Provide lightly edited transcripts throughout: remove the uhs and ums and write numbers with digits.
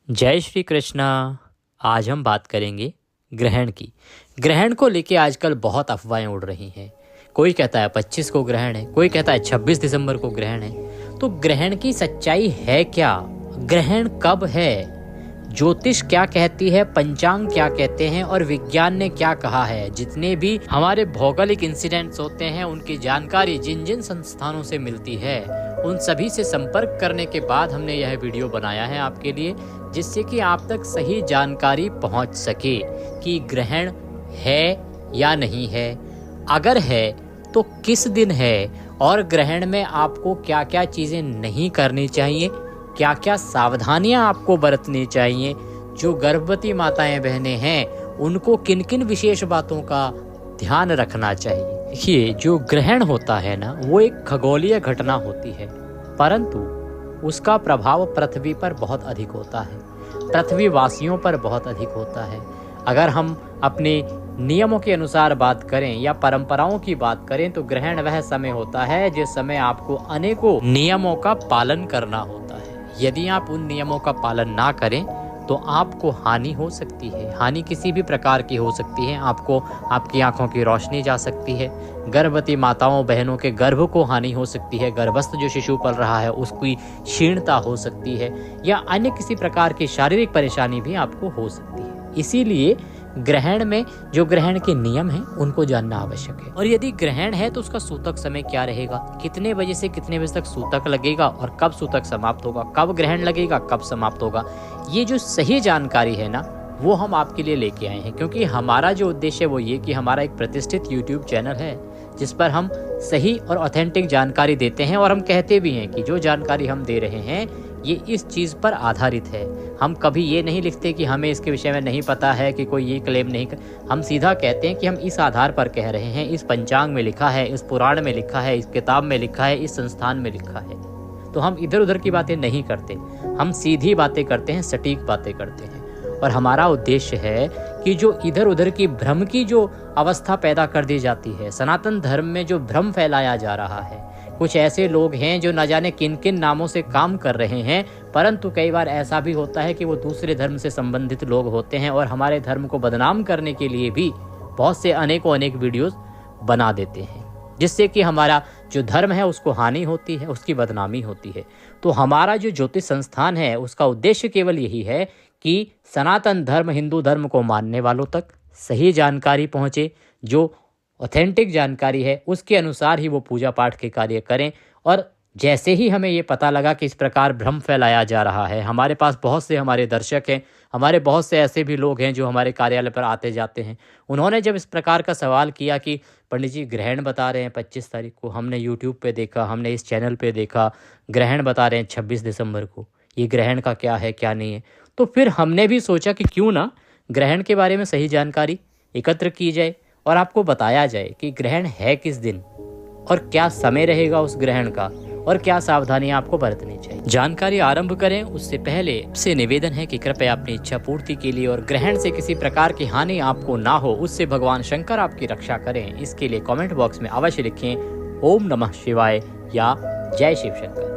जय श्री कृष्णा। आज हम बात करेंगे ग्रहण की। ग्रहण को लेके आजकल बहुत अफवाहें उड़ रही हैं। कोई कहता है 25 को ग्रहण है, कोई कहता है 26 दिसंबर को ग्रहण है। तो ग्रहण की सच्चाई है क्या? ग्रहण कब है? ज्योतिष क्या कहती है, पंचांग क्या कहते हैं और विज्ञान ने क्या कहा है? जितने भी हमारे भौगोलिक इंसिडेंट्स होते हैं उनकी जानकारी जिन जिन संस्थानों से मिलती है उन सभी से संपर्क करने के बाद हमने यह वीडियो बनाया है आपके लिए, जिससे कि आप तक सही जानकारी पहुंच सके कि ग्रहण है या नहीं है, अगर है तो किस दिन है, और ग्रहण में आपको क्या क्या चीज़ें नहीं करनी चाहिए, क्या क्या सावधानियां आपको बरतनी चाहिए। जो गर्भवती माताएं बहनें हैं उनको किन किन विशेष बातों का ध्यान रखना चाहिए। देखिए, जो ग्रहण होता है ना, वो एक खगोलीय घटना होती है, परंतु उसका प्रभाव पृथ्वी पर बहुत अधिक होता है, पृथ्वी वासियों पर बहुत अधिक होता है। अगर हम अपने नियमों के अनुसार बात करें या परंपराओं की बात करें तो ग्रहण वह समय होता है जिस समय आपको अनेकों नियमों का पालन करना होता है। यदि आप उन नियमों का पालन ना करें तो आपको हानि हो सकती है। हानि किसी भी प्रकार की हो सकती है। आपको आपकी आंखों की रोशनी जा सकती है, गर्भवती माताओं बहनों के गर्भ को हानि हो सकती है, गर्भस्थ जो शिशु पल रहा है उसकी क्षीणता हो सकती है, या अन्य किसी प्रकार की शारीरिक परेशानी भी आपको हो सकती है। इसीलिए ग्रहण में जो ग्रहण के नियम हैं उनको जानना आवश्यक है। और यदि ग्रहण है तो उसका सूतक समय क्या रहेगा, कितने बजे से कितने बजे तक सूतक लगेगा और कब सूतक समाप्त होगा, कब ग्रहण लगेगा, कब समाप्त होगा, ये जो सही जानकारी है ना वो हम आपके लिए लेके आए हैं। क्योंकि हमारा जो उद्देश्य है वो ये कि हमारा एक प्रतिष्ठित YouTube चैनल है जिस पर हम सही और ऑथेंटिक जानकारी देते हैं, और हम कहते भी हैं कि जो जानकारी हम दे रहे हैं ये इस चीज़ पर आधारित है। हम कभी ये नहीं लिखते कि हमें इसके विषय में नहीं पता है, कि कोई ये क्लेम नहीं कर। हम सीधा कहते हैं कि हम इस आधार पर कह रहे हैं, इस पंचांग में लिखा है, इस पुराण में लिखा है, इस किताब में लिखा है, इस संस्थान में लिखा है। तो हम इधर उधर की बातें नहीं करते, हम सीधी बातें करते हैं, सटीक बातें करते हैं। और हमारा उद्देश्य है कि जो इधर उधर की भ्रम की जो अवस्था पैदा कर दी जाती है, सनातन धर्म में जो भ्रम फैलाया जा रहा है, कुछ ऐसे लोग हैं जो न जाने किन किन नामों से काम कर रहे हैं, परंतु कई बार ऐसा भी होता है कि वो दूसरे धर्म से संबंधित लोग होते हैं और हमारे धर्म को बदनाम करने के लिए भी बहुत से अनेक वीडियोस बना देते हैं, जिससे कि हमारा जो धर्म है उसको हानि होती है, उसकी बदनामी होती है। तो हमारा जो ज्योतिष संस्थान है उसका उद्देश्य केवल यही है कि सनातन धर्म, हिंदू धर्म को मानने वालों तक सही जानकारी पहुँचे, जो ऑथेंटिक जानकारी है उसके अनुसार ही वो पूजा पाठ के कार्य करें। और जैसे ही हमें ये पता लगा कि इस प्रकार भ्रम फैलाया जा रहा है, हमारे पास बहुत से हमारे दर्शक हैं, हमारे बहुत से ऐसे भी लोग हैं जो हमारे कार्यालय पर आते जाते हैं। उन्होंने जब इस प्रकार का सवाल किया कि पंडित जी ग्रहण बता रहे हैं 25 तारीख को, हमने यूट्यूब पे देखा, हमने इस चैनल पे देखा, ग्रहण बता रहे हैं 26 दिसंबर को, ये ग्रहण का क्या है क्या नहीं है। तो फिर हमने भी सोचा कि क्यों ना ग्रहण के बारे में सही जानकारी एकत्र की जाए और आपको बताया जाए कि ग्रहण है किस दिन और क्या समय रहेगा उस ग्रहण का और क्या सावधानियां आपको बरतनी चाहिए। जानकारी आरंभ करें उससे पहले आपसे निवेदन है कि कृपया अपनी इच्छा पूर्ति के लिए और ग्रहण से किसी प्रकार की हानि आपको ना हो, उससे भगवान शंकर आपकी रक्षा करें, इसके लिए कमेंट बॉक्स में अवश्य लिखें ओम नमः शिवाय या जय शिव शंकर।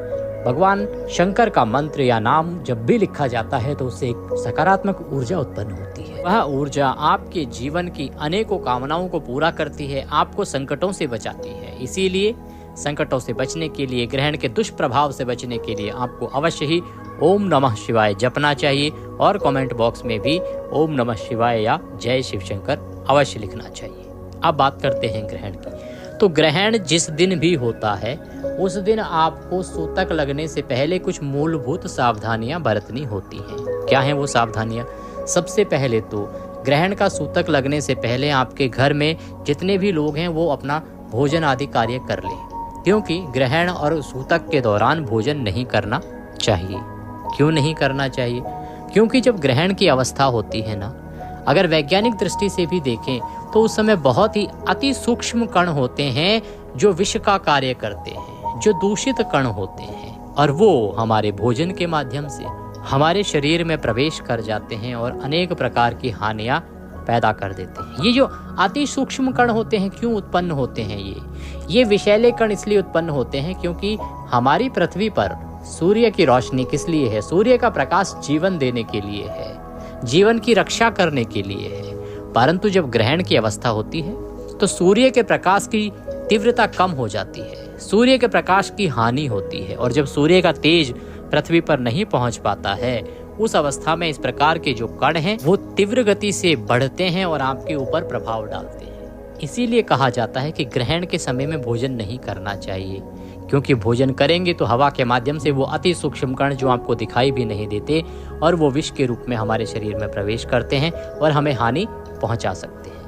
भगवान शंकर का मंत्र या नाम जब भी लिखा जाता है तो उससे एक सकारात्मक ऊर्जा उत्पन्न होती है। वह ऊर्जा आपके जीवन की अनेकों कामनाओं को पूरा करती है, आपको संकटों से बचाती है। इसीलिए संकटों से बचने के लिए, ग्रहण के दुष्प्रभाव से बचने के लिए आपको अवश्य ही ओम नमः शिवाय जपना चाहिए और कमेंट बॉक्स में भी ओम नमः शिवाय या जय शिव शंकर अवश्य लिखना चाहिए। अब बात करते हैं ग्रहण की। तो ग्रहण जिस दिन भी होता है उस दिन आपको सूतक लगने से पहले कुछ मूलभूत सावधानियां बरतनी होती हैं। क्या हैं वो सावधानियां? सबसे पहले तो ग्रहण का सूतक लगने से पहले आपके घर में जितने भी लोग हैं वो अपना भोजन आदि कार्य कर लें, क्योंकि ग्रहण और सूतक के दौरान भोजन नहीं करना चाहिए। क्यों नहीं करना चाहिए? क्योंकि जब ग्रहण की अवस्था होती है ना, अगर वैज्ञानिक दृष्टि से भी देखें तो उस समय बहुत ही अति सूक्ष्म कण होते हैं जो विष का कार्य करते हैं, जो दूषित कण होते हैं, और वो हमारे भोजन के माध्यम से हमारे शरीर में प्रवेश कर जाते हैं और अनेक प्रकार की हानियां पैदा कर देते हैं। ये जो अति सूक्ष्म कण होते हैं क्यों उत्पन्न होते हैं? ये विषैले कण इसलिए उत्पन्न होते हैं क्योंकि हमारी पृथ्वी पर सूर्य की रोशनी किस लिए है? सूर्य का प्रकाश जीवन देने के लिए है, जीवन की रक्षा करने के लिए है। परंतु जब ग्रहण की अवस्था होती है तो सूर्य के प्रकाश की तीव्रता कम हो जाती है, सूर्य के प्रकाश की हानि होती है, और जब सूर्य का तेज पृथ्वी पर नहीं पहुंच पाता है, उस अवस्था में इस प्रकार के जो कण हैं वो तीव्र गति से बढ़ते हैं और आपके ऊपर प्रभाव डालते हैं। इसीलिए कहा जाता है कि ग्रहण के समय में भोजन नहीं करना चाहिए, क्योंकि भोजन करेंगे तो हवा के माध्यम से वो अति सूक्ष्म कण जो आपको दिखाई भी नहीं देते और वो विष के रूप में हमारे शरीर में प्रवेश करते हैं और हमें हानि पहुंचा सकते हैं।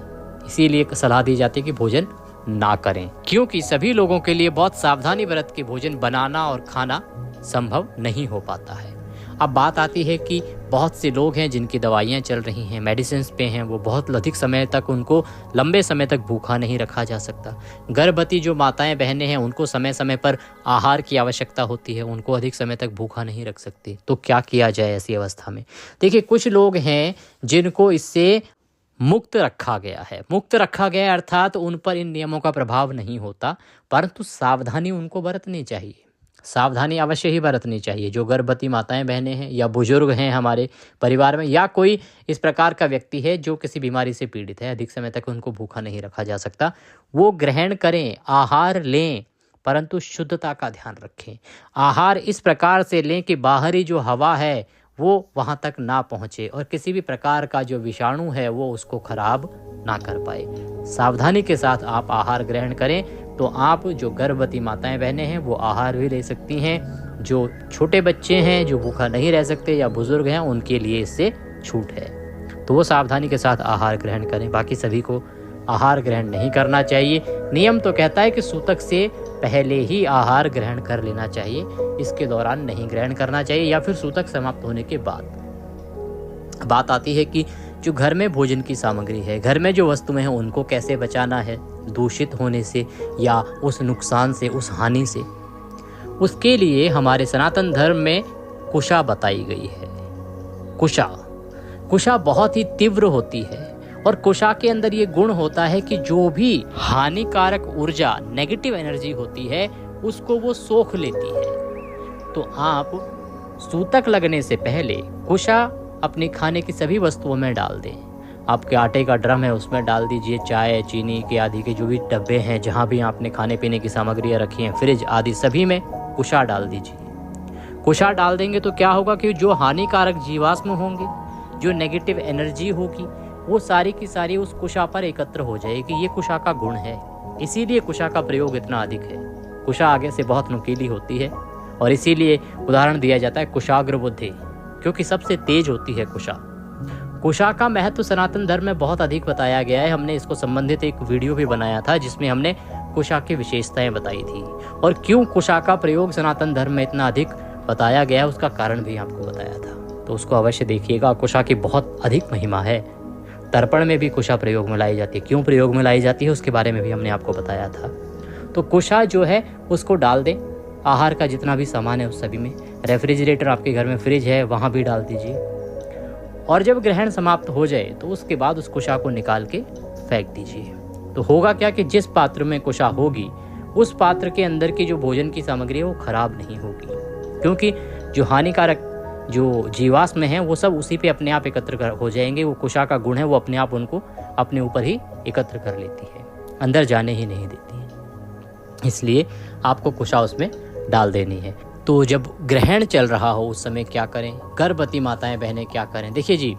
इसीलिए सलाह दी जाती है कि भोजन ना करें, क्योंकि सभी लोगों के लिए बहुत सावधानी बरत के भोजन बनाना और खाना संभव नहीं हो पाता है। अब बात आती है कि बहुत से लोग हैं जिनकी दवाइयाँ चल रही हैं, मेडिसिन पे हैं, वो बहुत अधिक समय तक, उनको लंबे समय तक भूखा नहीं रखा जा सकता। गर्भवती जो माताएं बहनें हैं उनको समय समय पर आहार की आवश्यकता होती है, उनको अधिक समय तक भूखा नहीं रख सकती। तो क्या किया जाए ऐसी अवस्था में? देखिए, कुछ लोग हैं जिनको इससे मुक्त रखा गया है। मुक्त रखा गया अर्थात उन पर इन नियमों का प्रभाव नहीं होता, परंतु सावधानी उनको बरतनी चाहिए, सावधानी अवश्य ही बरतनी चाहिए। जो गर्भवती माताएं बहनें हैं या बुजुर्ग हैं हमारे परिवार में, या कोई इस प्रकार का व्यक्ति है जो किसी बीमारी से पीड़ित है, अधिक समय तक उनको भूखा नहीं रखा जा सकता, वो ग्रहण करें, आहार लें, परंतु शुद्धता का ध्यान रखें। आहार इस प्रकार से लें कि बाहरी जो हवा है वो वहाँ तक ना पहुँचे और किसी भी प्रकार का जो विषाणु है वो उसको खराब ना कर पाए। सावधानी के साथ आप आहार ग्रहण करें तो आप जो गर्भवती माताएं बहनें हैं वो आहार भी ले सकती हैं। जो छोटे बच्चे हैं जो भूखा नहीं रह सकते या बुजुर्ग हैं उनके लिए इससे छूट है, तो वो सावधानी के साथ आहार ग्रहण करें। बाकी सभी को आहार ग्रहण नहीं करना चाहिए। नियम तो कहता है कि सूतक से पहले ही आहार ग्रहण कर लेना चाहिए, इसके दौरान नहीं ग्रहण करना चाहिए, या फिर सूतक समाप्त होने के बाद। बात आती है कि जो घर में भोजन की सामग्री है, घर में जो वस्तुएं हैं उनको कैसे बचाना है दूषित होने से या उस नुकसान से, उस हानि से। उसके लिए हमारे सनातन धर्म में कुशा बताई गई है। कुशा बहुत ही तीव्र होती है और कुशा के अंदर ये गुण होता है कि जो भी हानिकारक ऊर्जा, नेगेटिव एनर्जी होती है उसको वो सोख लेती है। तो आप सूतक लगने से पहले कुशा अपने खाने की सभी वस्तुओं में डाल दें। आपके आटे का ड्रम है उसमें डाल दीजिए, चाय, चीनी के आदि के जो भी डब्बे हैं, जहाँ भी आपने खाने पीने की सामग्रियाँ रखी हैं, फ्रिज आदि सभी में कुशा डाल दीजिए। कुशा डाल देंगे तो क्या होगा कि जो हानिकारक जीवाश्म होंगे, जो नेगेटिव एनर्जी होगी, वो सारी की सारी उस कुशा पर एकत्र हो जाएगी। ये कुशा का गुण है, इसीलिए कुशा का प्रयोग इतना अधिक है। कुशा आगे से बहुत नुकीली होती है और इसीलिए उदाहरण दिया जाता है कुशाग्र बुद्धि, क्योंकि सबसे तेज होती है कुशा। कुशा का महत्व सनातन धर्म में बहुत अधिक बताया गया है। हमने इसको संबंधित एक वीडियो भी बनाया था जिसमें हमने कुशा की विशेषताएं बताई थी और क्यों कुशा का प्रयोग सनातन धर्म में इतना अधिक बताया गया, उसका कारण भी आपको बताया था, तो उसको अवश्य देखिएगा। कुशा की बहुत अधिक महिमा है। तर्पण में भी कुशा प्रयोग में लाई जाती है। क्यों प्रयोग में लाई जाती है उसके बारे में भी हमने आपको बताया था। तो कुशा जो है उसको डाल दें, आहार का जितना भी सामान है उस सभी में। रेफ्रिजरेटर, आपके घर में फ्रिज है, वहाँ भी डाल दीजिए। और जब ग्रहण समाप्त हो जाए तो उसके बाद उस कुशा को निकाल के फेंक दीजिए। तो होगा क्या कि जिस पात्र में कुशा होगी उस पात्र के अंदर की जो भोजन की सामग्री है वो खराब नहीं होगी, क्योंकि जो हानिकारक जो जीवाश्म हैं वो सब उसी पे अपने आप एकत्र हो जाएंगे। वो कुशा का गुण है, वो अपने आप उनको अपने ऊपर ही एकत्र कर लेती है, अंदर जाने ही नहीं देती है। इसलिए आपको कुशा उसमें डाल देनी है। तो जब ग्रहण चल रहा हो उस समय क्या करें? गर्भवती माताएं बहनें क्या करें? देखिए जी,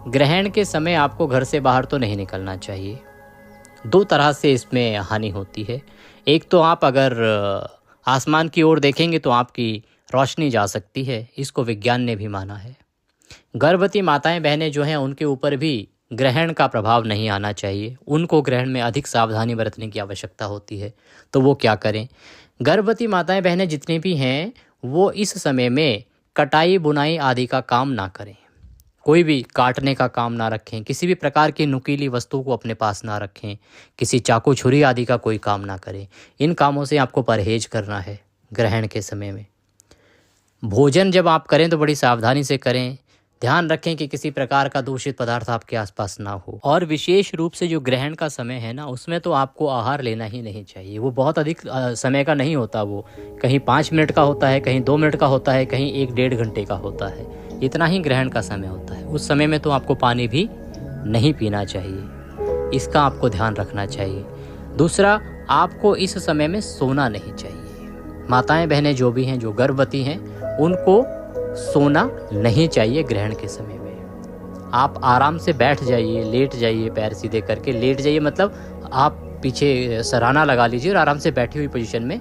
ग्रहण के समय आपको घर से बाहर तो नहीं निकलना चाहिए। दो तरह से इसमें हानि होती है। एक तो आप अगर आसमान की ओर देखेंगे तो आपकी रोशनी जा सकती है, इसको विज्ञान ने भी माना है। गर्भवती माताएं बहनें जो हैं उनके ऊपर भी ग्रहण का प्रभाव नहीं आना चाहिए, उनको ग्रहण में अधिक सावधानी बरतने की आवश्यकता होती है। तो वो क्या करें? गर्भवती माताएं बहनें जितनी भी हैं वो इस समय में कटाई बुनाई आदि का काम ना करें, कोई भी काटने का काम ना रखें, किसी भी प्रकार की नुकीली वस्तु को अपने पास ना रखें, किसी चाकू छुरी आदि का कोई काम ना करें। इन कामों से आपको परहेज करना है ग्रहण के समय में। भोजन जब आप करें तो बड़ी सावधानी से करें, ध्यान रखें कि किसी प्रकार का दूषित पदार्थ आपके आसपास ना हो। और विशेष रूप से जो ग्रहण का समय है ना, उसमें तो आपको आहार लेना ही नहीं चाहिए। वो बहुत अधिक समय का नहीं होता, वो कहीं 5 मिनट का होता है, कहीं 2 मिनट का होता है, कहीं 1-1.5 घंटे का होता है। इतना ही ग्रहण का समय होता है। उस समय में तो आपको पानी भी नहीं पीना चाहिए, इसका आपको ध्यान रखना चाहिए। दूसरा, आपको इस समय में सोना नहीं चाहिए। माताएं बहनें जो भी हैं, जो गर्भवती हैं, उनको सोना नहीं चाहिए ग्रहण के समय में। आप आराम से बैठ जाइए, लेट जाइए, पैर सीधे करके लेट जाइए, मतलब आप पीछे सराहना लगा लीजिए और आराम से बैठी हुई पोजीशन में,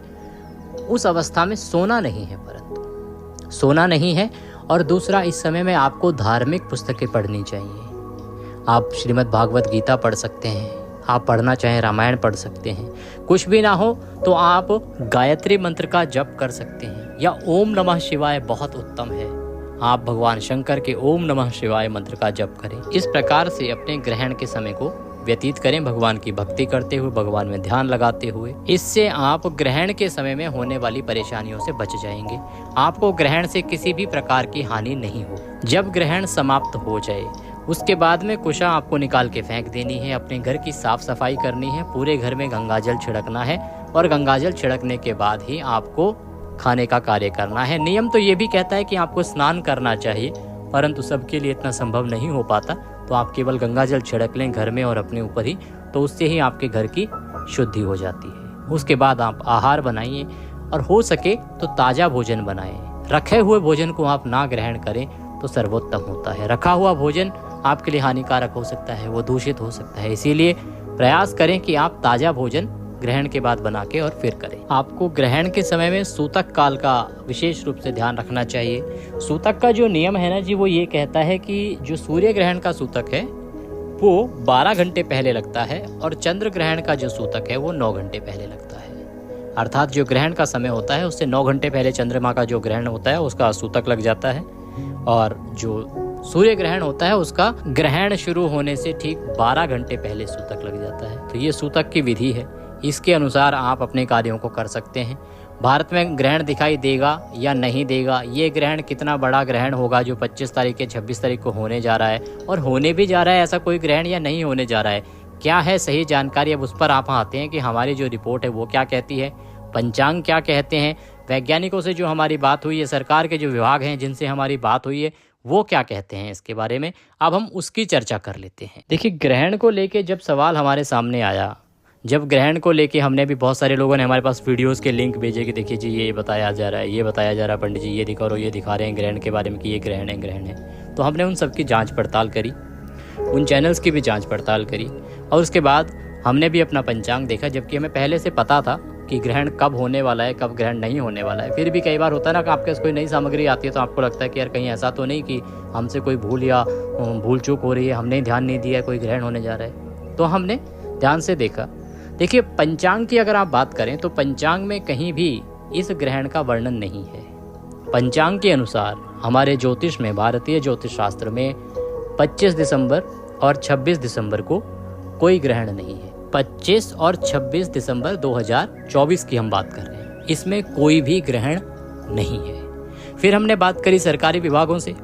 उस अवस्था में सोना नहीं है, परंतु सोना नहीं है। और दूसरा, इस समय में आपको धार्मिक पुस्तकें पढ़नी चाहिए। आप श्रीमद् भागवत गीता पढ़ सकते हैं, आप पढ़ना चाहें रामायण पढ़ सकते हैं। कुछ भी ना हो तो आप गायत्री मंत्र का जप कर सकते हैं, या ओम नमः शिवाय बहुत उत्तम है। आप भगवान शंकर के ओम नमः शिवाय मंत्र का जप करें। इस प्रकार से अपने ग्रहण के समय को व्यतीत करें, भगवान की भक्ति करते हुए, भगवान में ध्यान लगाते हुए। इससे आप ग्रहण के समय में होने वाली परेशानियों से बच जाएंगे। आपको ग्रहण से किसी भी प्रकार की हानि नहीं हो। जब ग्रहण समाप्त हो जाए, उसके बाद में कुशा आपको निकाल के फेंक देनी है। अपने घर की साफ सफाई करनी है, पूरे घर में गंगाजल छिड़कना है, और गंगाजल छिड़कने के बाद ही आपको खाने का कार्य करना है। नियम तो ये भी कहता है कि आपको स्नान करना चाहिए, परंतु सबके लिए इतना संभव नहीं हो पाता, तो आप केवल गंगाजल छिड़क लें घर में और अपने ऊपर ही, तो उससे ही आपके घर की शुद्धि हो जाती है। उसके बाद आप आहार बनाइए, और हो सके तो ताज़ा भोजन बनाएं। रखे हुए भोजन को आप ना ग्रहण करें तो सर्वोत्तम होता है। रखा हुआ भोजन आपके लिए हानिकारक हो सकता है, वो दूषित हो सकता है। इसीलिए प्रयास करें कि आप ताज़ा भोजन ग्रहण के बाद बना के और फिर करें। आपको ग्रहण के समय में सूतक काल का विशेष रूप से ध्यान रखना चाहिए। सूतक का जो नियम है ना जी, वो ये कहता है कि जो सूर्य ग्रहण का सूतक है वो 12 घंटे पहले लगता है, और चंद्र ग्रहण का जो सूतक है वो 9 घंटे पहले लगता है। अर्थात जो ग्रहण का समय होता है उससे 9 घंटे पहले चंद्रमा का जो ग्रहण होता है उसका सूतक लग जाता है, और जो सूर्य ग्रहण होता है उसका ग्रहण शुरू होने से ठीक 12 घंटे पहले सूतक लग जाता है। तो ये सूतक की विधि है, इसके अनुसार आप अपने कार्यों को कर सकते हैं। भारत में ग्रहण दिखाई देगा या नहीं देगा, ये ग्रहण कितना बड़ा ग्रहण होगा जो 25 तारीख या 26 तारीख को होने जा रहा है, और होने भी जा रहा है ऐसा कोई ग्रहण, या नहीं होने जा रहा है, क्या है सही जानकारी, अब उस पर आप आते हैं कि हमारी जो रिपोर्ट है वो क्या कहती है, पंचांग क्या कहते हैं, वैज्ञानिकों से जो हमारी बात हुई है, सरकार के जो विभाग हैं जिनसे हमारी बात हुई है, वो क्या कहते हैं इसके बारे में। अब हम उसकी चर्चा कर लेते हैं। देखिए, ग्रहण को लेके जब सवाल हमारे सामने आया, जब ग्रहण को लेके हमने भी, बहुत सारे लोगों ने हमारे पास वीडियोस के लिंक भेजे कि देखिए जी ये बताया जा रहा है, ये बताया जा रहा है, पंडित जी ये दिखा रहे हो, ये दिखा रहे हैं ग्रहण के बारे में कि ये ग्रहण है। तो हमने उन सब की जाँच पड़ताल करी, उन चैनल्स की भी जाँच पड़ताल करी, और उसके बाद हमने भी अपना पंचांग देखा, जबकि हमें पहले से पता था कि ग्रहण कब होने वाला है, कब ग्रहण नहीं होने वाला है। फिर भी कई बार होता है ना कि आपके पास कोई नई सामग्री आती है तो आपको लगता है कि यार कहीं ऐसा तो नहीं कि हमसे कोई भूल चूक हो रही है, हमने ध्यान नहीं दिया है, कोई ग्रहण होने जा रहा है। तो हमने ध्यान से देखा। देखिए, पंचांग की अगर आप बात करें तो पंचांग में कहीं भी इस ग्रहण का वर्णन नहीं है। पंचांग के अनुसार हमारे ज्योतिष में, भारतीय ज्योतिष शास्त्र में 25 दिसंबर और 26 दिसंबर को कोई ग्रहण नहीं है। 25 और 26 दिसंबर 2024 की हम बात कर रहे हैं, इसमें कोई भी ग्रहण नहीं है। फिर हमने बात करी सरकारी विभागों से,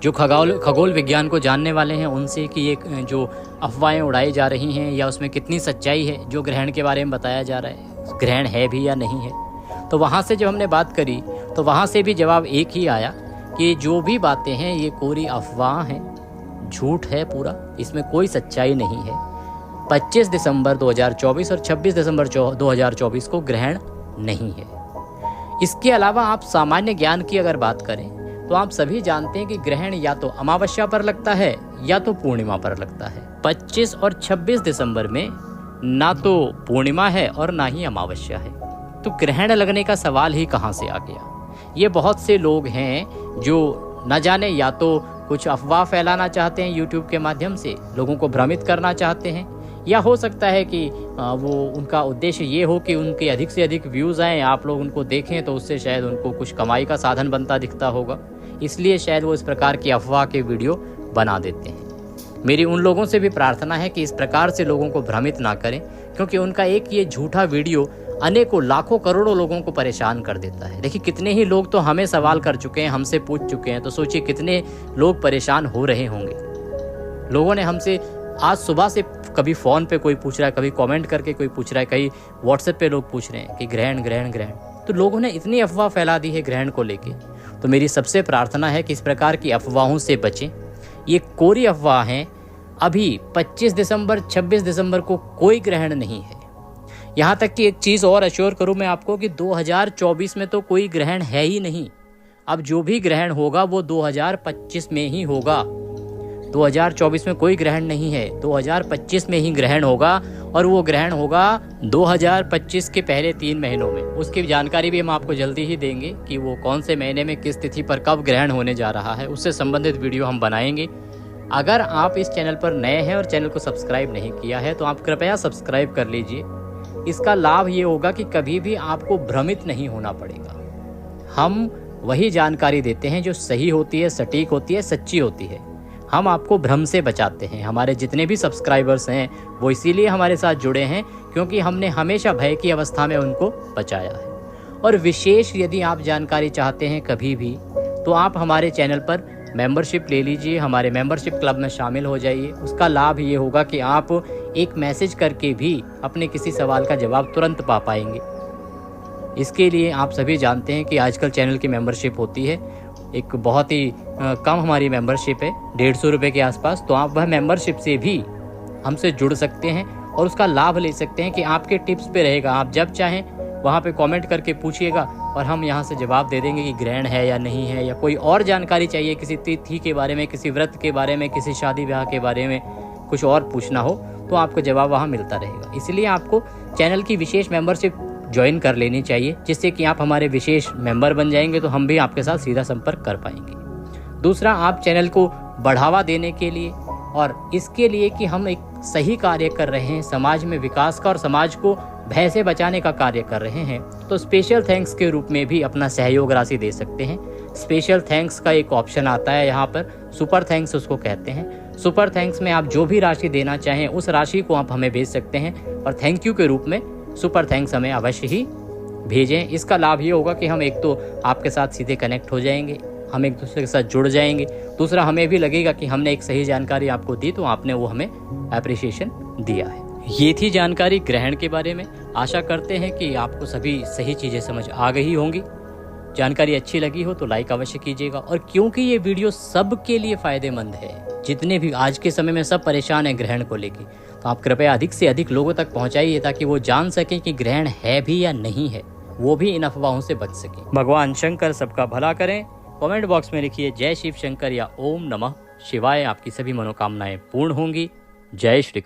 जो खगोल विज्ञान को जानने वाले हैं, उनसे कि ये जो अफवाहें उड़ाई जा रही हैं या उसमें कितनी सच्चाई है जो ग्रहण के बारे में बताया जा रहा है, ग्रहण है भी या नहीं है। तो वहाँ से जब हमने बात करी तो वहाँ से भी जवाब एक ही आया कि जो भी बातें हैं ये कोरी अफवाह हैं, झूठ है पूरा, इसमें कोई सच्चाई नहीं है। 25 दिसंबर 2024 और 26 दिसंबर 2024 को ग्रहण नहीं है। इसके अलावा आप सामान्य ज्ञान की अगर बात करें तो आप सभी जानते हैं कि ग्रहण या तो अमावस्या पर लगता है या तो पूर्णिमा पर लगता है। 25 और 26 दिसंबर में ना तो पूर्णिमा है और ना ही अमावस्या है, तो ग्रहण लगने का सवाल ही कहाँ से आ गया। ये बहुत से लोग हैं जो न जाने या तो कुछ अफवाह फैलाना चाहते हैं यूट्यूब के माध्यम से, लोगों को भ्रमित करना चाहते हैं, या हो सकता है कि वो उनका उद्देश्य ये हो कि उनके अधिक से अधिक व्यूज़ आएँ, आप लोग उनको देखें तो उससे शायद उनको कुछ कमाई का साधन बनता दिखता होगा, इसलिए शायद वो इस प्रकार की अफवाह के वीडियो बना देते हैं। मेरी उन लोगों से भी प्रार्थना है कि इस प्रकार से लोगों को भ्रमित ना करें, क्योंकि उनका एक ये झूठा वीडियो अनेकों लाखों करोड़ों लोगं को परेशान कर देता है। देखिए कितने ही लोग तो हमें सवाल कर चुके हैं, हमसे पूछ चुके हैं, तो सोचिए कितने लोग परेशान हो रहे होंगे। लोगों ने हमसे आज सुबह से कभी फ़ोन पे कोई पूछ रहा है, कभी कमेंट करके कोई पूछ रहा है, कहीं व्हाट्सएप पे लोग पूछ रहे हैं कि ग्रहण ग्रहण ग्रहण। तो लोगों ने इतनी अफवाह फैला दी है ग्रहण को लेके। तो मेरी सबसे प्रार्थना है कि इस प्रकार की अफवाहों से बचें। ये कोरी अफवाह हैं। अभी 25 दिसंबर 26 दिसंबर को कोई ग्रहण नहीं है। यहाँ तक कि एक चीज़ और अश्योर करूँ मैं आपको कि 2024 में तो कोई ग्रहण है ही नहीं। अब जो भी ग्रहण होगा वो 2025 में ही होगा। 2024 में कोई ग्रहण नहीं है, 2025 में ही ग्रहण होगा, और वो ग्रहण होगा 2025 के पहले 3 महीनों में। उसकी जानकारी भी हम आपको जल्दी ही देंगे कि वो कौन से महीने में किस तिथि पर कब ग्रहण होने जा रहा है, उससे संबंधित वीडियो हम बनाएंगे। अगर आप इस चैनल पर नए हैं और चैनल को सब्सक्राइब नहीं किया है तो आप कृपया सब्सक्राइब कर लीजिए। इसका लाभ ये होगा कि कभी भी आपको भ्रमित नहीं होना पड़ेगा। हम वही जानकारी देते हैं जो सही होती है, सटीक होती है, सच्ची होती है। हम आपको भ्रम से बचाते हैं। हमारे जितने भी सब्सक्राइबर्स हैं वो इसीलिए हमारे साथ जुड़े हैं क्योंकि हमने हमेशा भय की अवस्था में उनको बचाया है। और विशेष यदि आप जानकारी चाहते हैं कभी भी, तो आप हमारे चैनल पर मेंबरशिप ले लीजिए, हमारे मेंबरशिप क्लब में शामिल हो जाइए। उसका लाभ ये होगा कि आप एक मैसेज करके भी अपने किसी सवाल का जवाब तुरंत पा पाएंगे। इसके लिए आप सभी जानते हैं कि आजकल चैनल की मेंबरशिप होती है, एक बहुत ही कम हमारी मेंबरशिप है, 150 रुपये के आसपास। तो आप वह मेंबरशिप से भी हमसे जुड़ सकते हैं और उसका लाभ ले सकते हैं कि आपके टिप्स पे रहेगा। आप जब चाहें वहाँ पे कमेंट करके पूछिएगा और हम यहाँ से जवाब दे देंगे कि ग्रहण है या नहीं है, या कोई और जानकारी चाहिए किसी तिथि के बारे में, किसी व्रत के बारे में, किसी शादी ब्याह के बारे में कुछ और पूछना हो तो आपको जवाब वहाँ मिलता रहेगा। इसलिए आपको चैनल की विशेष मेंबरशिप ज्वाइन कर लेनी चाहिए, जिससे कि आप हमारे विशेष मेंबर बन जाएंगे तो हम भी आपके साथ सीधा संपर्क कर पाएंगे। दूसरा, आप चैनल को बढ़ावा देने के लिए और इसके लिए कि हम एक सही कार्य कर रहे हैं, समाज में विकास का और समाज को भय से बचाने का कार्य कर रहे हैं, तो स्पेशल थैंक्स के रूप में भी अपना सहयोग राशि दे सकते हैं। स्पेशल थैंक्स का एक ऑप्शन आता है यहाँ पर, सुपर थैंक्स उसको कहते हैं। सुपर थैंक्स में आप जो भी राशि देना चाहें उस राशि को आप हमें भेज सकते हैं और थैंक यू के रूप में सुपर थैंक्स हमें अवश्य ही भेजें। इसका लाभ ये होगा कि हम एक तो आपके साथ सीधे कनेक्ट हो जाएंगे, हम एक दूसरे के साथ जुड़ जाएंगे। दूसरा, हमें भी लगेगा कि हमने एक सही जानकारी आपको दी तो आपने वो हमें एप्रिसिएशन दिया है। ये थी जानकारी ग्रहण के बारे में। आशा करते हैं कि आपको सभी सही चीज़ें समझ आ गई होंगी। जानकारी अच्छी लगी हो तो लाइक अवश्य कीजिएगा, और क्योंकि ये वीडियो सबके लिए फ़ायदेमंद है, जितने भी आज के समय में सब परेशान हैं ग्रहण को लेके, तो आप कृपया अधिक से अधिक लोगों तक पहुंचाइए ताकि वो जान सकें कि ग्रहण है भी या नहीं है, वो भी इन अफवाहों से बच सकें। भगवान शंकर सबका भला करें। कमेंट बॉक्स में लिखिए जय शिव शंकर या ओम नमः शिवाय। आपकी सभी मनोकामनाएं पूर्ण होंगी। जय श्री कृष्ण।